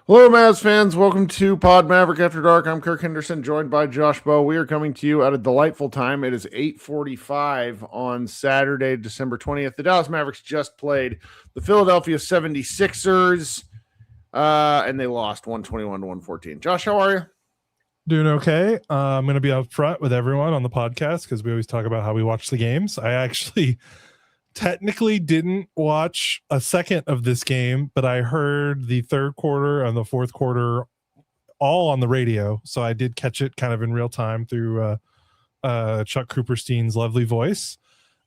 Hello, Mavs fans. Welcome to Pod Maverick After Dark. I'm Kirk Henderson, joined by Josh Bowe. We are coming to you at a delightful time. It is 8:45 on Saturday, December 20th. The Dallas Mavericks just played the Philadelphia 76ers, and they lost 121 to 114. Josh, how are you? Doing okay. I'm going to be up front with everyone on the podcast because we always talk about how we watch the games. I actually technically didn't watch a second of this game, but I heard the third quarter and the fourth quarter all on the radio. So I did catch it kind of in real time through Chuck Cooperstein's lovely voice.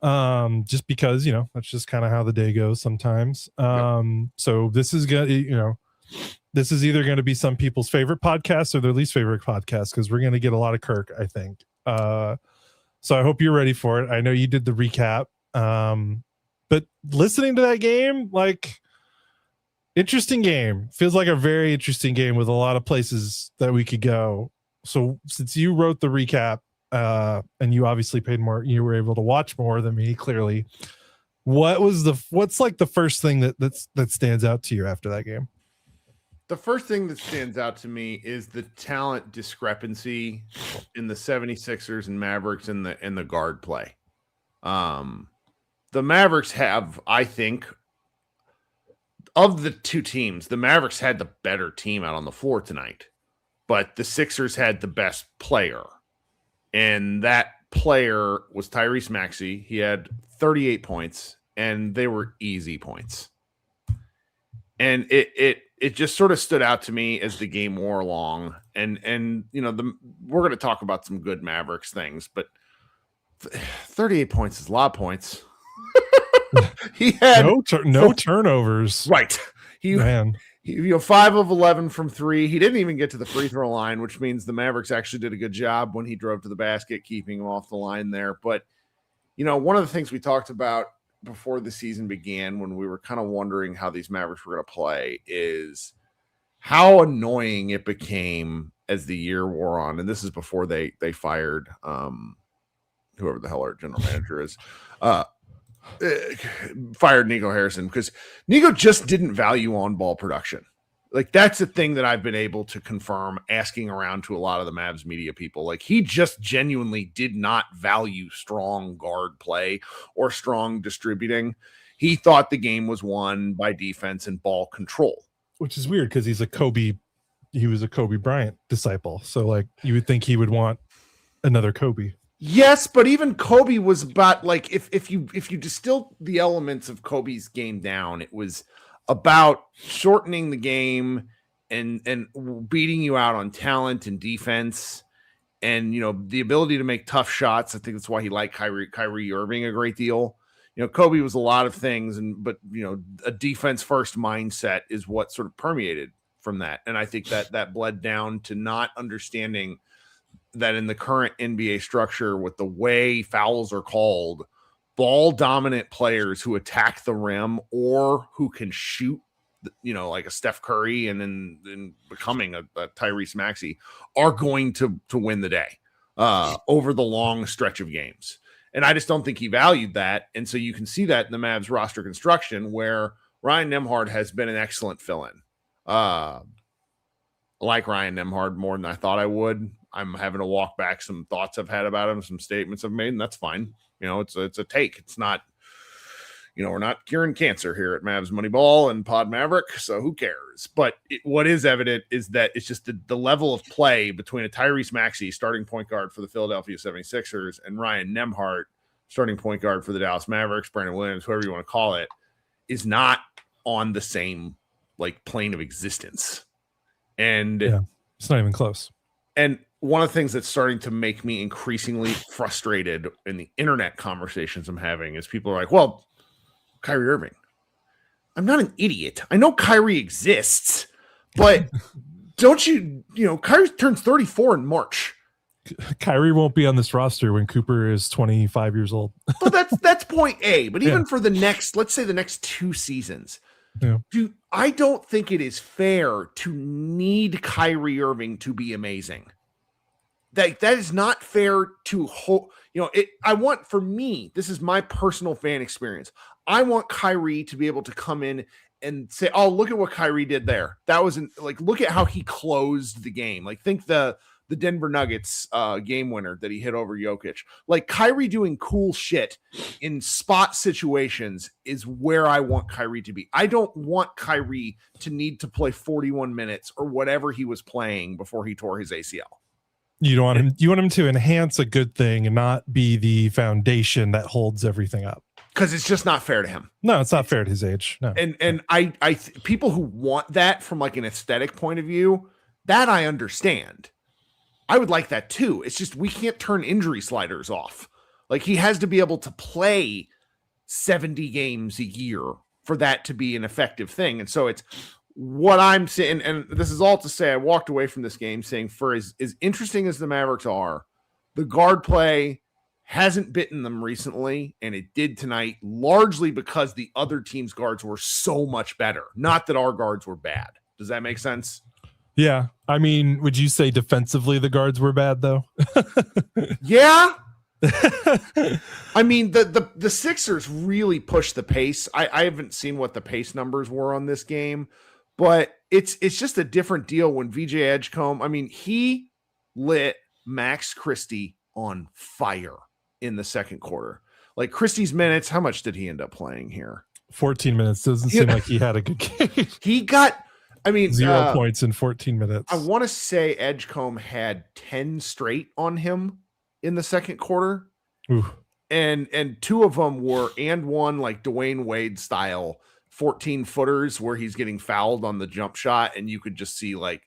Just because, that's just kind of how the day goes sometimes. So this is going this is either going to be some people's favorite podcast or their least favorite podcast, because we're going to get a lot of Kirk, I think. So I hope you're ready for it. I know you did the recap. But listening to that game, interesting game. Feels like a very interesting game with a lot of places that we could go. So since you wrote the recap, and you obviously paid more, you were able to watch more than me, clearly. What's the first thing that stands out to you after that game? The first thing that stands out to me is the talent discrepancy in the 76ers and Mavericks in the guard play. The Mavericks have, I think, of the two teams, the Mavericks had the better team out on the floor tonight, but the Sixers had the best player. And that player was Tyrese Maxey. He had 38 points, and they were easy points. And it just sort of stood out to me as the game wore along. And we're going to talk about some good Mavericks things, but 38 points is a lot of points. He had no turnovers. Right. He 5 of 11 from 3. He didn't even get to the free throw line, which means the Mavericks actually did a good job when he drove to the basket, keeping him off the line there. But, one of the things we talked about before the season began, when we were kind of wondering how these Mavericks were going to play, is how annoying it became as the year wore on. And this is before they fired whoever the hell our general manager is. Fired Nico Harrison, because Nico just didn't value on-ball production. That's the thing that I've been able to confirm asking around to a lot of the Mavs media people. He just genuinely did not value strong guard play or strong distributing. He thought the game was won by defense and ball control. Which is weird because he was a Kobe Bryant disciple. So you would think he would want another Kobe. Yes, but even Kobe was about if you distill the elements of Kobe's game down, it was about shortening the game and beating you out on talent and defense and the ability to make tough shots. I think that's why he liked Kyrie Irving a great deal. Kobe was a lot of things, but a defense first mindset is what sort of permeated from that. And I think that bled down to not understanding that in the current NBA structure, with the way fouls are called, ball dominant players who attack the rim or who can shoot, like a Steph Curry and then becoming a Tyrese Maxey, are going to win the day over the long stretch of games. And I just don't think he valued that. And so you can see that in the Mavs roster construction, where Ryan Nembhard has been an excellent fill-in. I like Ryan Nembhard more than I thought I would. I'm having to walk back some thoughts I've had about him, some statements I've made, and that's fine. It's a take. It's not, we're not curing cancer here at Mavs Moneyball and Pod Maverick, so who cares? But what is evident is that it's just the level of play between a Tyrese Maxey, starting point guard for the Philadelphia 76ers, and Ryan Nembhard, starting point guard for the Dallas Mavericks, Brandon Williams, whoever you want to call it, is not on the same plane of existence. And yeah, it's not even close. And one of the things that's starting to make me increasingly frustrated in the internet conversations I'm having is people are like, well, Kyrie Irving. I'm not an idiot. I know Kyrie exists, but don't Kyrie turns 34 in March. Kyrie won't be on this roster when Cooper is 25 years old. Well, that's point A. But even for let's say the next 2 seasons, dude, I don't think it is fair to need Kyrie Irving to be amazing. That is not fair to hope. I want, for me, this is my personal fan experience. I want Kyrie to be able to come in and say, oh, look at what Kyrie did there. That wasn't like, look at how he closed the game. Like, think the Denver Nuggets game winner that he hit over Jokic. Like, Kyrie doing cool shit in spot situations is where I want Kyrie to be. I don't want Kyrie to need to play 41 minutes or whatever he was playing before he tore his ACL. You don't want him. You want him to enhance a good thing and not be the foundation that holds everything up. Because it's just not fair to him. No, it's not fair at his age. No. And people who want that from like an aesthetic point of view, that I understand. I would like that too. It's just we can't turn injury sliders off. Like, he has to be able to play 70 games a year for that to be an effective thing. And so it's what I'm saying, and this is all to say I walked away from this game saying, for as interesting as the Mavericks are, the guard play hasn't bitten them recently, and it did tonight, largely because the other team's guards were so much better. Not that our guards were bad. Does that make sense? Yeah. I mean, would you say defensively the guards were bad, though? Yeah. I mean, the Sixers really pushed the pace. I haven't seen what the pace numbers were on this game, but it's just a different deal when VJ Edgecombe, I mean, he lit Max Christie on fire in the second quarter. Like, Christie's minutes, how much did he end up playing here? 14 minutes. Doesn't seem like he had a good game. He got, I mean, 0 points in 14 minutes. I want to say Edgecombe had 10 straight on him in the second quarter. Ooh. And two of them were, and one like Dwayne Wade style 14 footers where he's getting fouled on the jump shot. And you could just see like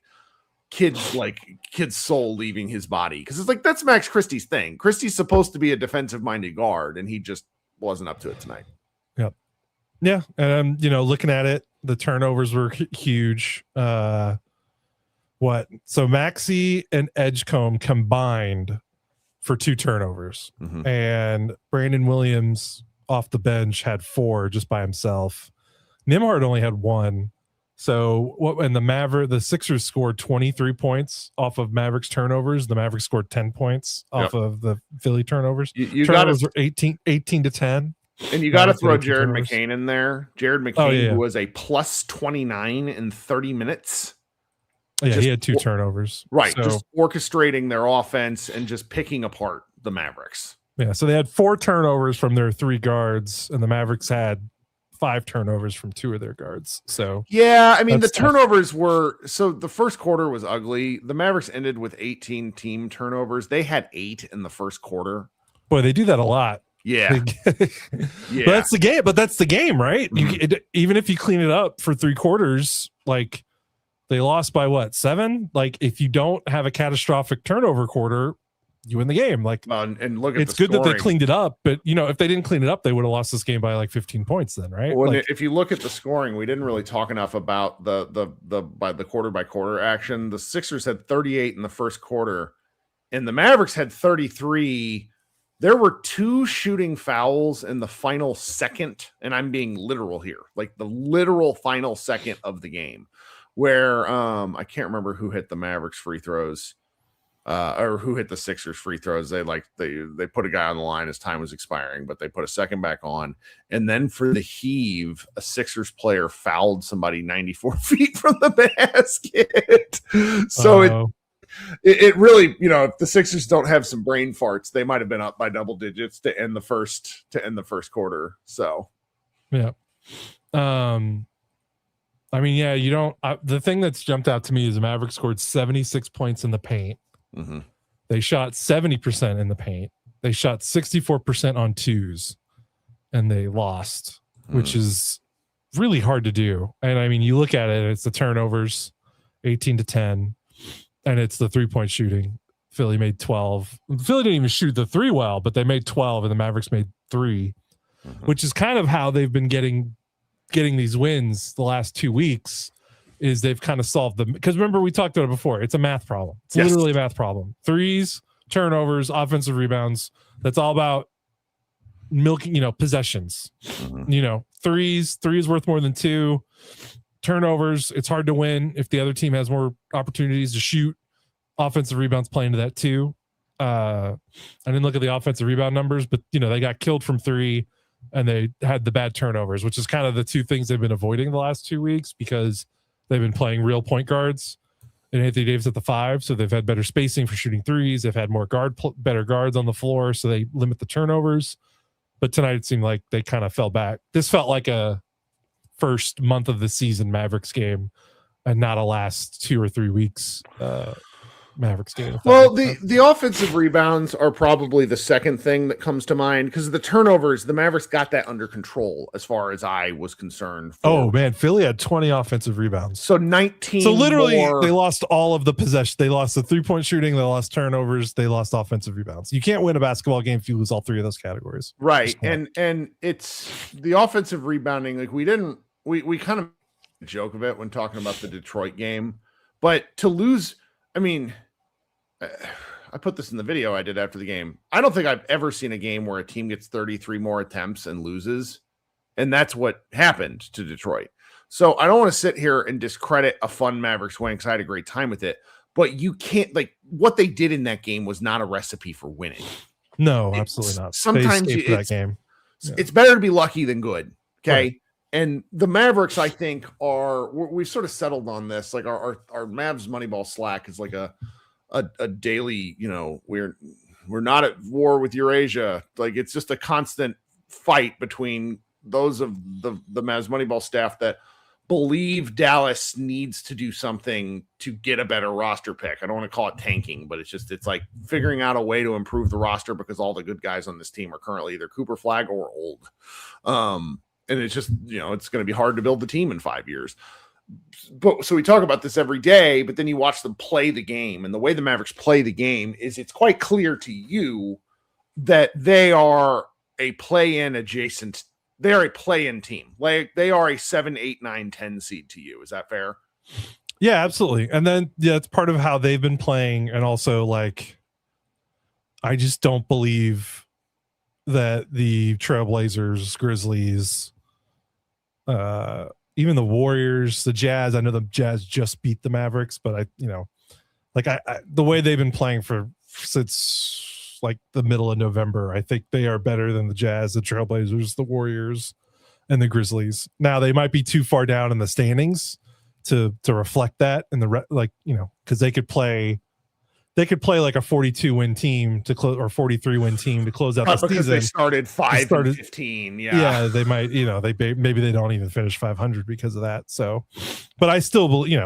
kid's soul leaving his body. Cause it's like, that's Max Christie's thing. Christie's supposed to be a defensive minded guard, and he just wasn't up to it tonight. Yep. Yeah. And looking at it, the turnovers were huge. So Maxey and Edgecombe combined for 2 turnovers, and Brandon Williams off the bench had 4 just by himself. Nembhard only had 1. So when the Sixers scored 23 points off of Mavericks turnovers, the Mavericks scored 10 points off of the Philly turnovers. You got to 18 to 10. And you got to throw Jared McCain in there. Jared McCain, who was a plus 29 in 30 minutes. Yeah, he had 2 turnovers. Right. So, just orchestrating their offense and just picking apart the Mavericks. Yeah. So they had 4 turnovers from their 3 guards, and the Mavericks had 5 turnovers from 2 of their guards. So yeah, I mean, the turnovers were, so the first quarter was ugly. The Mavericks ended with 18 team turnovers. They had 8 in the first quarter. Boy, they do that a lot. Yeah. Yeah. But that's the game, right? Even if you clean it up for 3 quarters, like, they lost by 7? Like, if you don't have a catastrophic turnover quarter, you win the game. Like, and look at it's good that they cleaned it up, but if they didn't clean it up, they would have lost this game by like 15 points then, right? Well, if you look at the scoring, we didn't really talk enough about the quarter by quarter action. The Sixers had 38 in the first quarter, and the Mavericks had 33. There were 2 shooting fouls in the final second, and I'm being literal here, like the literal final second of the game, where I can't remember who hit the Mavericks free throws. Or who hit the Sixers free throws. They put a guy on the line as time was expiring, but they put a second back on. And then for the heave, a Sixers player fouled somebody 94 feet from the basket. So it really, if the Sixers don't have some brain farts, they might have been up by double digits to end the first quarter. So yeah. I mean, yeah, you don't. The thing that's jumped out to me is the Mavericks scored 76 points in the paint. Mm-hmm. They shot 70% in the paint. They shot 64% on 2s, and they lost, which is really hard to do. And I mean, you look at it, it's the turnovers, 18 to 10, and it's the 3-point shooting. Philly made 12. Philly didn't even shoot the 3 well, but they made 12, and the Mavericks made 3, which is kind of how they've been getting these wins the last 2 weeks. Is they've kind of solved them, because remember we talked about it before. It's a math problem. It's literally a math problem. 3s, turnovers, offensive rebounds. That's all about milking, possessions. 3 is worth more than 2. Turnovers, it's hard to win if the other team has more opportunities to shoot. Offensive rebounds play into that too. I didn't look at the offensive rebound numbers, but they got killed from 3. and they had the bad turnovers, which is kind of the two things they've been avoiding the last 2 weeks because they've been playing real point guards and Anthony Davis at the 5. So they've had better spacing for shooting threes. They've had more better guards on the floor. So they limit the turnovers. But tonight it seemed like they kind of fell back. This felt like a first month of the season Mavericks game and not a last 2 or 3 weeks Mavericks game. Well, the offensive rebounds are probably the second thing that comes to mind because the turnovers, the Mavericks got that under control as far as I was concerned. Oh man, Philly had 20 offensive rebounds. So 19. So literally they lost all of the possession. They lost the 3-point shooting. They lost turnovers. They lost offensive rebounds. You can't win a basketball game if you lose all 3 of those categories. Right. And it's the offensive rebounding. Like we kind of joke of it when talking about the Detroit game, but to lose, I mean, I put this in the video I did after the game. I don't think I've ever seen a game where a team gets 33 more attempts and loses. And that's what happened to Detroit. So I don't want to sit here and discredit a fun Mavericks win because I had a great time with it. But you can't, like, what they did in that game was not a recipe for winning. No, absolutely not. Sometimes that game. It's better to be lucky than good. Okay. Right. And the Mavericks, I think, we've sort of settled on this. Like our Mavs Moneyball Slack is like a daily, we're not at war with Eurasia. Like it's just a constant fight between those of the Mavs Moneyball staff that believe Dallas needs to do something to get a better roster pick. I don't want to call it tanking, but it's like figuring out a way to improve the roster because all the good guys on this team are currently either Cooper, Flagg, or old. And it's just, it's going to be hard to build the team in 5 years. But so we talk about this every day, but then you watch them play the game, and the way the Mavericks play the game is it's quite clear to you that they are a play-in adjacent. They are a play-in team. Like they are a 7, 8, 9, 10 seed to you. Is that fair? Yeah, absolutely. And then it's part of how they've been playing, and also like I just don't believe that the Trailblazers, Grizzlies, even the Warriors, the Jazz. I know the Jazz just beat the Mavericks, but the way they've been playing since like the middle of November, I think they are better than the Jazz, the Trailblazers, the Warriors, and the Grizzlies. Now they might be too far down in the standings to reflect that in because they could play like a 42 win team to close or 43 win team to close out the season. Because they started 5-15. Yeah, they might, maybe they don't even finish 500 because of that. So, but I still believe,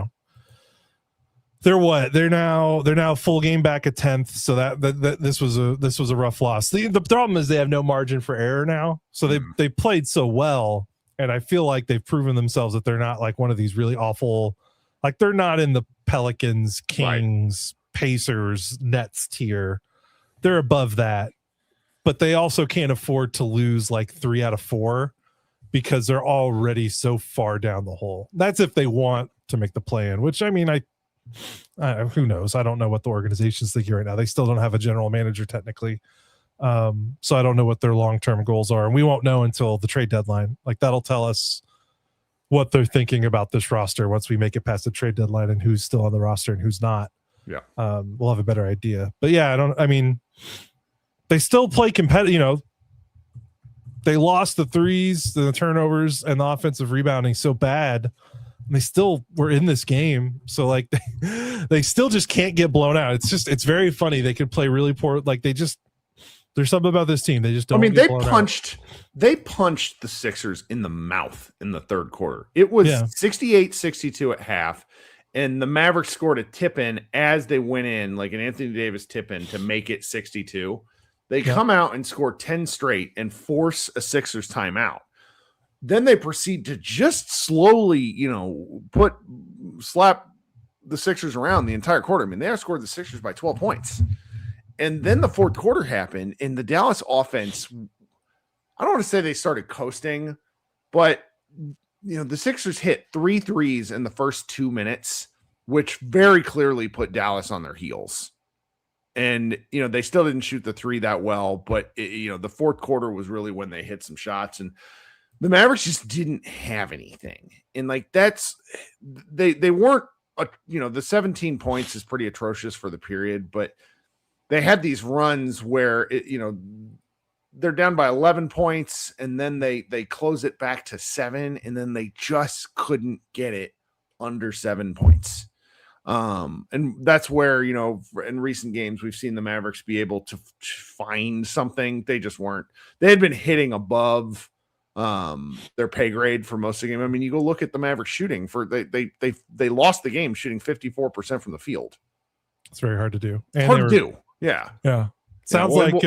they're now full game back at 10th. So that this was a rough loss. The problem is they have no margin for error now. So they played so well, and I feel like they've proven themselves that they're not like one of these really awful, like they're not in the Pelicans, Kings, Pacers, Nets tier. They're above that, but they also can't afford to lose like 3 out of 4 because they're already so far down the hole. That's if they want to make the play in, which I mean, who knows? I don't know what the organization's thinking right now. They still don't have a general manager technically. So I don't know what their long-term goals are, and we won't know until the trade deadline. Like that'll tell us what they're thinking about this roster once we make it past the trade deadline and who's still on the roster and who's not. Yeah. We'll have a better idea. But yeah, they still play competitive, they lost the threes, the turnovers, and the offensive rebounding so bad. And they still were in this game. So like they still just can't get blown out. It's very funny. They could play really poor. Like there's something about this team. They just don't. They punched the Sixers in the mouth in the third quarter. It was 68-62 at half. And the Mavericks scored a tip-in as they went in, like an Anthony Davis tip-in to make it 62. They come out and score 10 straight and force a Sixers timeout. Then they proceed to just slowly, slap the Sixers around the entire quarter. I mean, they outscored the Sixers by 12 points. And then the fourth quarter happened, and the Dallas offense, I don't want to say they started coasting, but the Sixers hit 3 threes in the first 2 minutes, which very clearly put Dallas on their heels. And, they still didn't shoot the 3 that well, but the fourth quarter was really when they hit some shots, and the Mavericks just didn't have anything. And like, they weren't, the 17 points is pretty atrocious for the period, but they had these runs where they're down by 11 points, and then they close it back to 7, and then they just couldn't get it under 7 points. And that's where, in recent games, we've seen the Mavericks be able to find something. They just weren't. They had been hitting above their pay grade for most of the game. I mean, you go look at the Mavericks shooting they lost the game shooting 54% from the field. It's very hard to do. And hard to do. Yeah. Yeah. Sounds like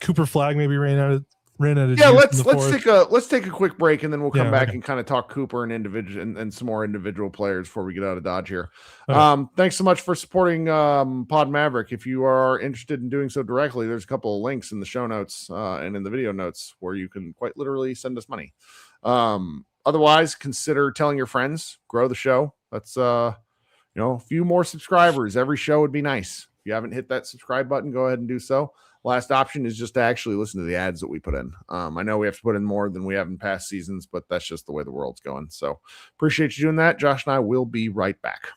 Cooper Flagg maybe ran out of yeah. Let's take a quick break, and then we'll come back and kind of talk Cooper and individual and some more individual players before we get out of Dodge here. Okay. Thanks so much for supporting Pod Maverick. If you are interested in doing so directly, there's a couple of links in the show notes and in the video notes where you can quite literally send us money. Otherwise, consider telling your friends, grow the show. That's a few more subscribers. Every show would be nice. If you haven't hit that subscribe button, go ahead and do so. Last option is just to actually listen to the ads that we put in. I know we have to put in more than we have in past seasons, but that's just the way the world's going. So appreciate you doing that. Josh and I will be right back.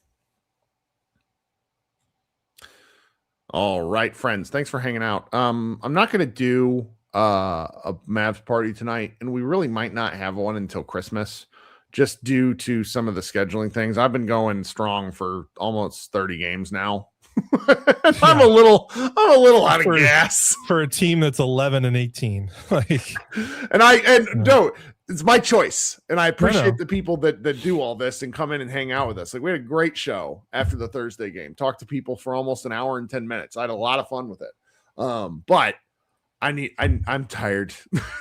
All right, friends. Thanks for hanging out. I'm not going to do a Mavs party tonight, and we really might not have one until Christmas, just due to some of the scheduling things. I've been going strong for almost 30 games now. I'm a little out of gas for a team that's 11-18. It's my choice, and I appreciate the people that do all this and come in and hang out with us. Like, we had a great show after the Thursday game. Talked to people for almost an hour and 10 minutes. I had a lot of fun with it. But I'm tired,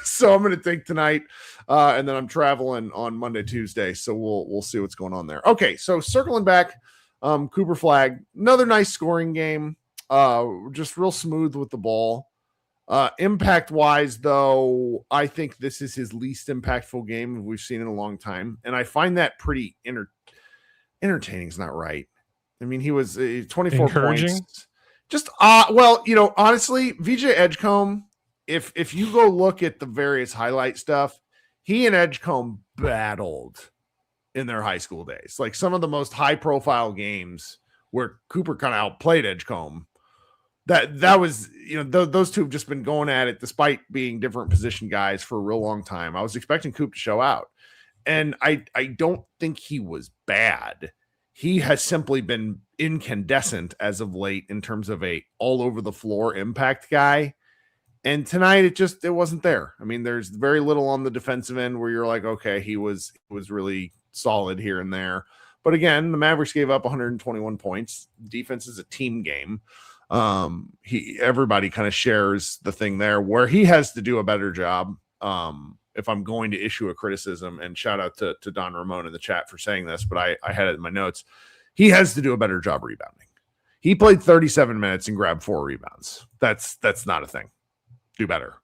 so I'm going to take tonight, and then I'm traveling on Monday, Tuesday. So we'll see what's going on there. Okay, so circling back. Cooper Flagg, another nice scoring game. Just real smooth with the ball. Impact wise, though, I think this is his least impactful game we've seen in a long time, and I find that pretty entertaining. Is not right. I mean, he was 24 points. Just honestly, VJ Edgecombe. If you go look at the various highlight stuff, he and Edgecombe battled in their high school days. Like, some of the most high profile games where Cooper kind of outplayed Edgecombe. That was, those two have just been going at it despite being different position guys for a real long time. I was expecting Coop to show out, and I don't think he was bad. He has simply been incandescent as of late in terms of a all over the floor impact guy. And tonight it wasn't there. I mean, there's very little on the defensive end where you're like, okay, he was really solid here and there. But again, the Mavericks gave up 121 points. Defense is a team game. Everybody kind of shares the thing there where he has to do a better job. If I'm going to issue a criticism, and shout out to Don Ramon in the chat for saying this, but I had it in my notes. He has to do a better job rebounding. He played 37 minutes and grabbed 4 rebounds. That's not a thing. Do better.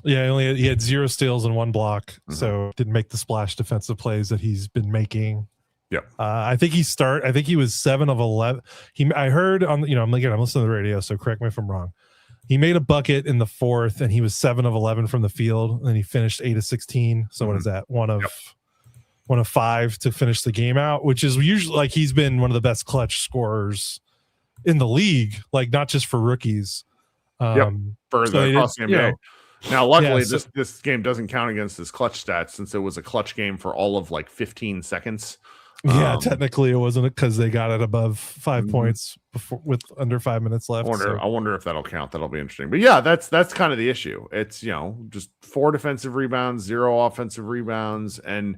Yeah, he had 0 steals and 1 block, so didn't make the splash defensive plays that he's been making. Yeah, I think he was 7 of 11. I heard on I'm listening to the radio, so correct me if I'm wrong. He made a bucket in the 4th, and he was 7 of 11 from the field, and he finished 8 of 16. So what is that? One of 5 to finish the game out, which is usually, like, he's been one of the best clutch scorers in the league, like, not just for rookies. Across the NBA. Now, luckily, this game doesn't count against his clutch stats, since it was a clutch game for all of like 15 seconds. Yeah, technically it wasn't, because they got it above 5 points before with under 5 minutes left. I wonder if that'll count. That'll be interesting. But yeah, that's kind of the issue. It's just 4 defensive rebounds, 0 offensive rebounds, and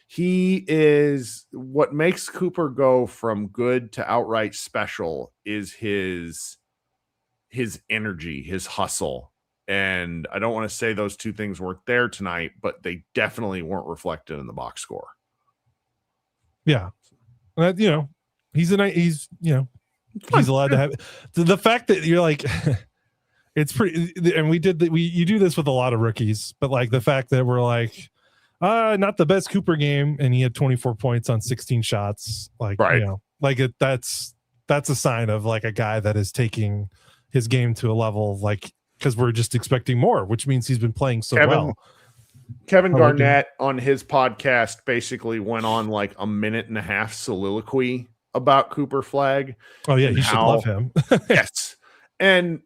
he is what makes Cooper go from good to outright special is his energy, his hustle. And I don't want to say those two things weren't there tonight, but they definitely weren't reflected in the box score. Yeah. He's allowed to have the fact that you're like, it's pretty, and you do this with a lot of rookies, but like the fact that we're like, not the best Cooper game, and he had 24 points on 16 shots. Like, right. That's a sign of like a guy that is taking his game to a level, like, because we're just expecting more, which means he's been playing so well. Kevin Garnett on his podcast basically went on like a 1.5-minute soliloquy about Cooper Flagg. Oh yeah, you should love him. Yes. And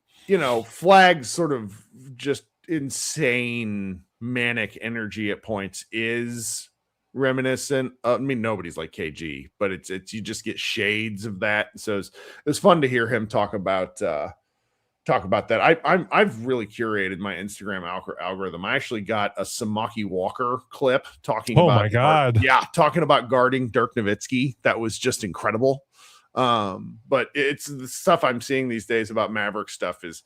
Flagg's sort of just insane manic energy at points is reminiscent. I mean, nobody's like KG, but it's you just get shades of that. So it's fun to hear him talk about that. I've really curated my Instagram algorithm. I actually got a Samaki Walker clip talking about talking about guarding Dirk Nowitzki. That was just incredible. But it's the stuff I'm seeing these days about Maverick stuff is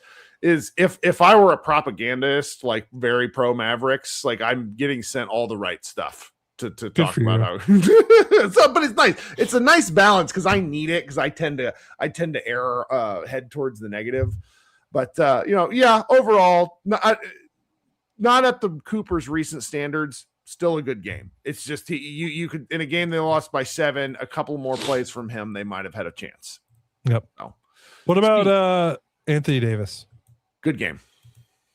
if I were a propagandist, like very pro Mavericks, like I'm getting sent all the right stuff to talk about how but it's nice. It's a nice balance because I need it because I tend to err head towards the negative. But overall, not at the Cooper's recent standards. Still a good game. It's just you could, in a game they lost by 7, a couple more plays from him, they might have had a chance. Yep. So, what about Anthony Davis? Good game.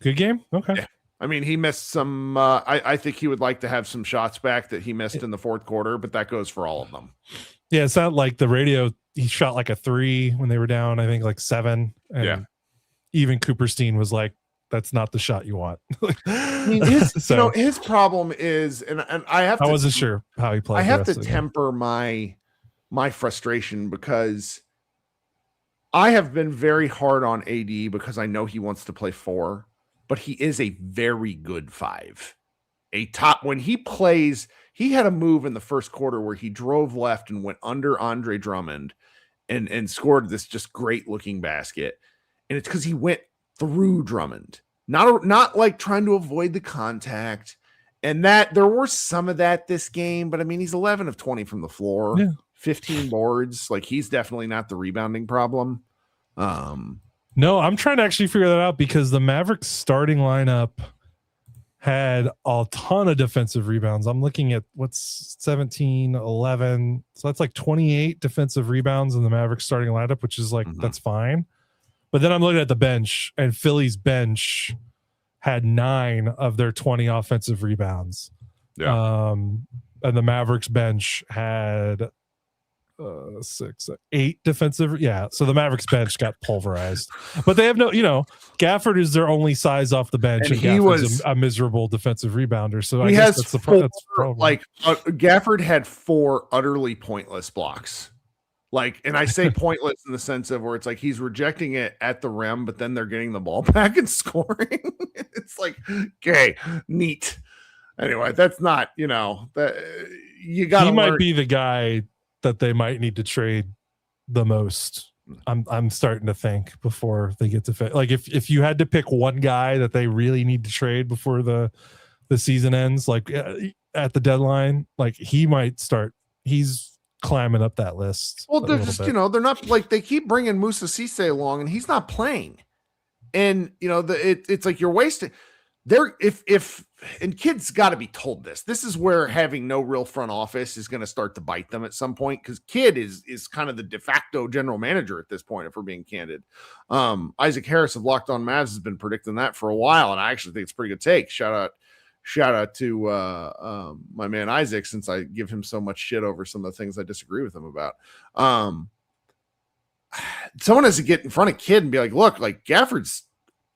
Good game. Okay. Yeah. I mean, he missed some. I think he would like to have some shots back that he missed in the fourth quarter, but that goes for all of them. Yeah, it's not like the radio. He shot like a 3 when they were down. I think like 7. And even Cooperstein was like, "That's not the shot you want." I mean, his problem is, and I wasn't sure how he played. I have to temper my frustration because I have been very hard on AD because I know he wants to play 4, but he is a very good 5. When he plays, he had a move in the first quarter where he drove left and went under Andre Drummond and scored this just great looking basket. And it's because he went through Drummond, not like trying to avoid the contact. And that there were some of that this game, but I mean, he's 11 of 20 from the floor, 15 boards. Like he's definitely not the rebounding problem. No, I'm trying to actually figure that out because the Mavericks starting lineup had a ton of defensive rebounds. I'm looking at what's 17, 11. So that's like 28 defensive rebounds in the Mavericks starting lineup, which is like, that's fine. But then I'm looking at the bench, and Philly's bench had 9 of their 20 offensive rebounds. Yeah. And the Mavericks bench had 8 defensive. Yeah. So the Mavericks bench got pulverized, but they have Gafford is their only size off the bench, and he was a miserable defensive rebounder. So I guess that's the problem. Like Gafford had 4 utterly pointless blocks. Like, and I say pointless in the sense of where it's like he's rejecting it at the rim, but then they're getting the ball back and scoring. It's like, okay, neat. Anyway, that's not, that you got. He might be the guy that they might need to trade the most. I'm starting to think before they get to like if you had to pick one guy that they really need to trade before the season ends, like at the deadline, like he might start. He's climbing up that list. Well, they're just, they're not like they keep bringing Moussa Cisse along and he's not playing. And, it's like you're wasting there. And kids got to be told this is where having no real front office is going to start to bite them at some point. Cause Kid is kind of the de facto general manager at this point, if we're being candid. Isaac Harris of Locked On Mavs has been predicting that for a while. And I actually think it's a pretty good take. Shout out to my man Isaac, since I give him so much shit over some of the things I disagree with him about. Someone has to get in front of Kid and be like, look, like Gafford's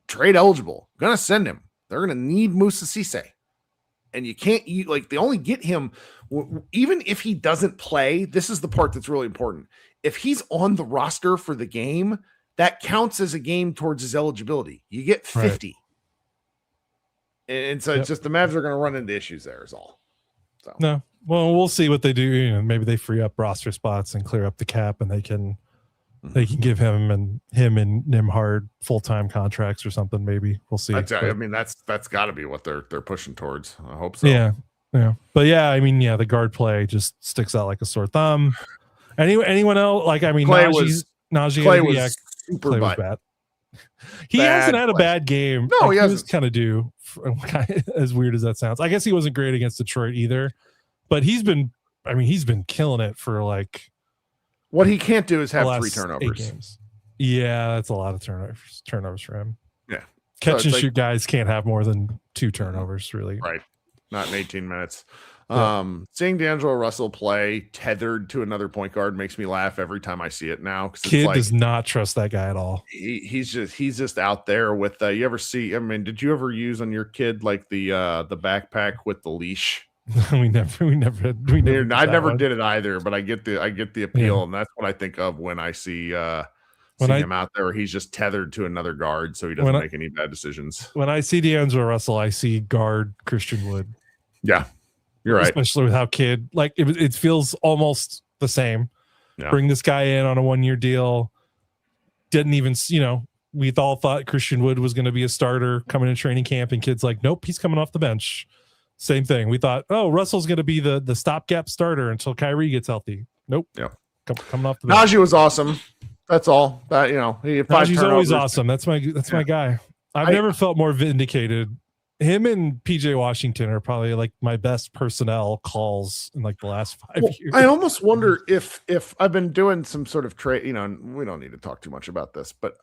trade eligible. Gonna send him. They're gonna need Moussa Cisse. And you can't they only get him even if he doesn't play. This is the part that's really important. If he's on the roster for the game, that counts as a game towards his eligibility. You get 50. Right. And so it's just the Mavs are going to run into issues there is all. So no, well, we'll see what they do. Maybe they free up roster spots and clear up the cap, and they can give him and Nimhard full-time contracts or something. Maybe we'll see. That's got to be what they're pushing towards. I hope so. Yeah. But the guard play just sticks out like a sore thumb. Anyone else? Like, I mean, Clay was super bad. He hasn't had a bad game. No, he hasn't. Kind of due, as weird as that sounds. I guess he wasn't great against Detroit either, but he's been killing it for like. What he can't do is have 3 turnovers. 8 games. Yeah, that's a lot of turnovers for him. Yeah, catch and shoot guys can't have more than 2 turnovers, really. Right, not in 18 minutes. Seeing D'Angelo Russell play tethered to another point guard makes me laugh every time I see it now. Kid does not trust that guy at all. He's just out there with you ever see, I mean, did you ever use on your kid like the backpack with the leash? we never I never did it either, but I get the appeal, and that's what I think of when I see him out there where he's just tethered to another guard so he doesn't make any bad decisions. When I see D'Angelo Russell, I see guard Christian Wood. Yeah. You're right. Especially with how kid, like it feels almost the same. Yeah. Bring this guy in on a 1-year deal. Didn't even, we all thought Christian Wood was going to be a starter coming in training camp, and kids like, nope, he's coming off the bench. Same thing. We thought, oh, Russell's going to be the stopgap starter until Kyrie gets healthy. Nope. Yeah. Coming off the bench. Najee was awesome. That's all. That Najee's always awesome. That's my guy. I've never felt more vindicated. Him and PJ Washington are probably like my best personnel calls in like the last 5 years. I almost wonder if I've been doing some sort of trade, and we don't need to talk too much about this, but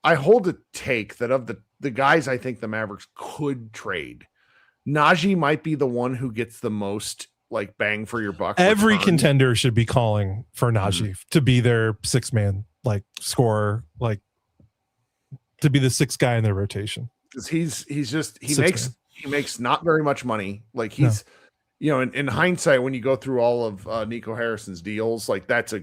I hold a take that of the guys I think the Mavericks could trade, Najee might be the one who gets the most like bang for your buck. Every contender should be calling for Najee to be their 6-man like scorer, like to be the 6th guy in their rotation. Because he makes not very much money. Like he's in hindsight, when you go through all of Nico Harrison's deals, like that's a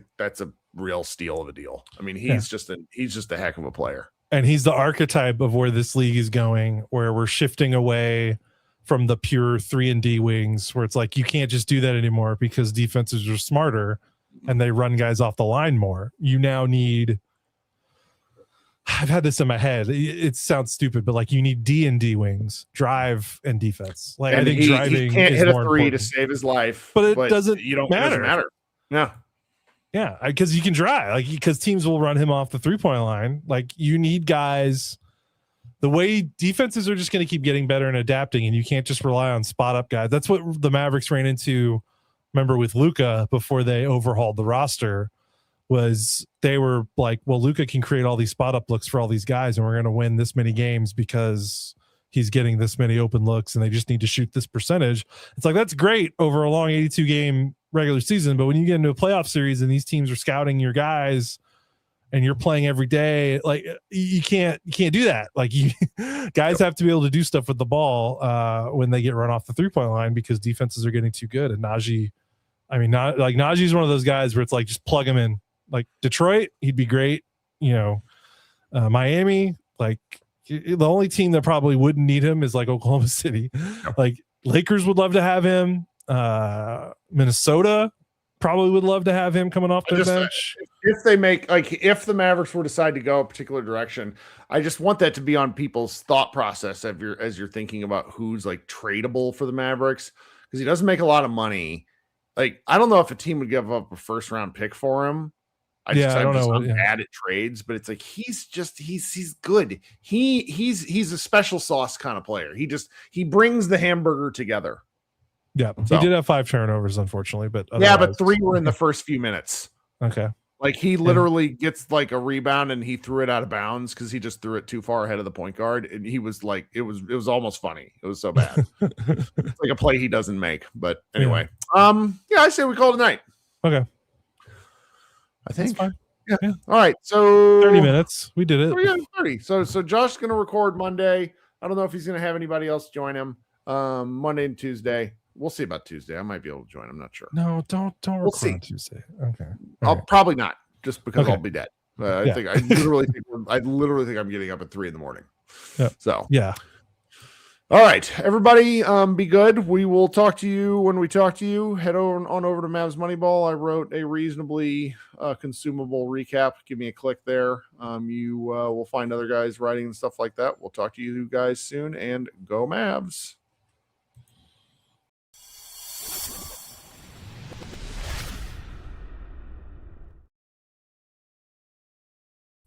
real steal of a deal. I mean, he's just a heck of a player. And he's the archetype of where this league is going, where we're shifting away from the pure 3-and-D wings, where it's like you can't just do that anymore because defenses are smarter and they run guys off the line more. You now need, I've had this in my head. It sounds stupid, but like you need D&D wings, drive and defense. Like I think driving he can't hit a 3 important to save his life, but it doesn't matter. Yeah. Yeah, because you can drive, like because teams will run him off the 3-point line. Like you need guys. The way defenses are just going to keep getting better and adapting, and you can't just rely on spot up guys. That's what the Mavericks ran into. Remember with Luka before they overhauled the roster, was they were like, well, Luka can create all these spot up looks for all these guys, and we're going to win this many games because he's getting this many open looks, and they just need to shoot this percentage. It's like that's great over a long 82 game regular season, but when you get into a playoff series and these teams are scouting your guys and you're playing every day, like you can't do that. Like guys have to be able to do stuff with the ball when they get run off the 3-point line because defenses are getting too good. And Najee, Najee's one of those guys where it's like just plug him in. Like Detroit, he'd be great. Miami, like the only team that probably wouldn't need him is like Oklahoma City. Like Lakers would love to have him. Minnesota probably would love to have him coming off their bench. If the Mavericks were to decide to go a particular direction, I just want that to be on people's thought process as you're thinking about who's like tradable for the Mavericks, because he doesn't make a lot of money. Like I don't know if a team would give up a 1st-round pick for him. I don't know. I'm bad at trades, but it's like he's good. He's a special sauce kind of player. He brings the hamburger together. Yeah, so. He did have 5 turnovers, unfortunately, but 3 were in the first few minutes. Okay, like he literally gets like a rebound and he threw it out of bounds because he just threw it too far ahead of the point guard, and he was like, it was almost funny. It was so bad. It's like a play he doesn't make. But anyway, I say we call it a night. Okay, I think. That's fine. Yeah. All right. So 30 minutes. We did it. 30. So Josh's going to record Monday. I don't know if he's going to have anybody else join him Monday and Tuesday. We'll see about Tuesday. I might be able to join. I'm not sure. No, don't record on Tuesday. Okay. I'll probably not, just because I'll be dead. I literally think I'm getting up at 3 a.m. Yeah. So yeah. All right, everybody, be good. We will talk to you when we talk to you. Head on over to Mavs Moneyball. I wrote a reasonably consumable recap. Give me a click there. You will find other guys writing and stuff like that. We'll talk to you guys soon, and go Mavs.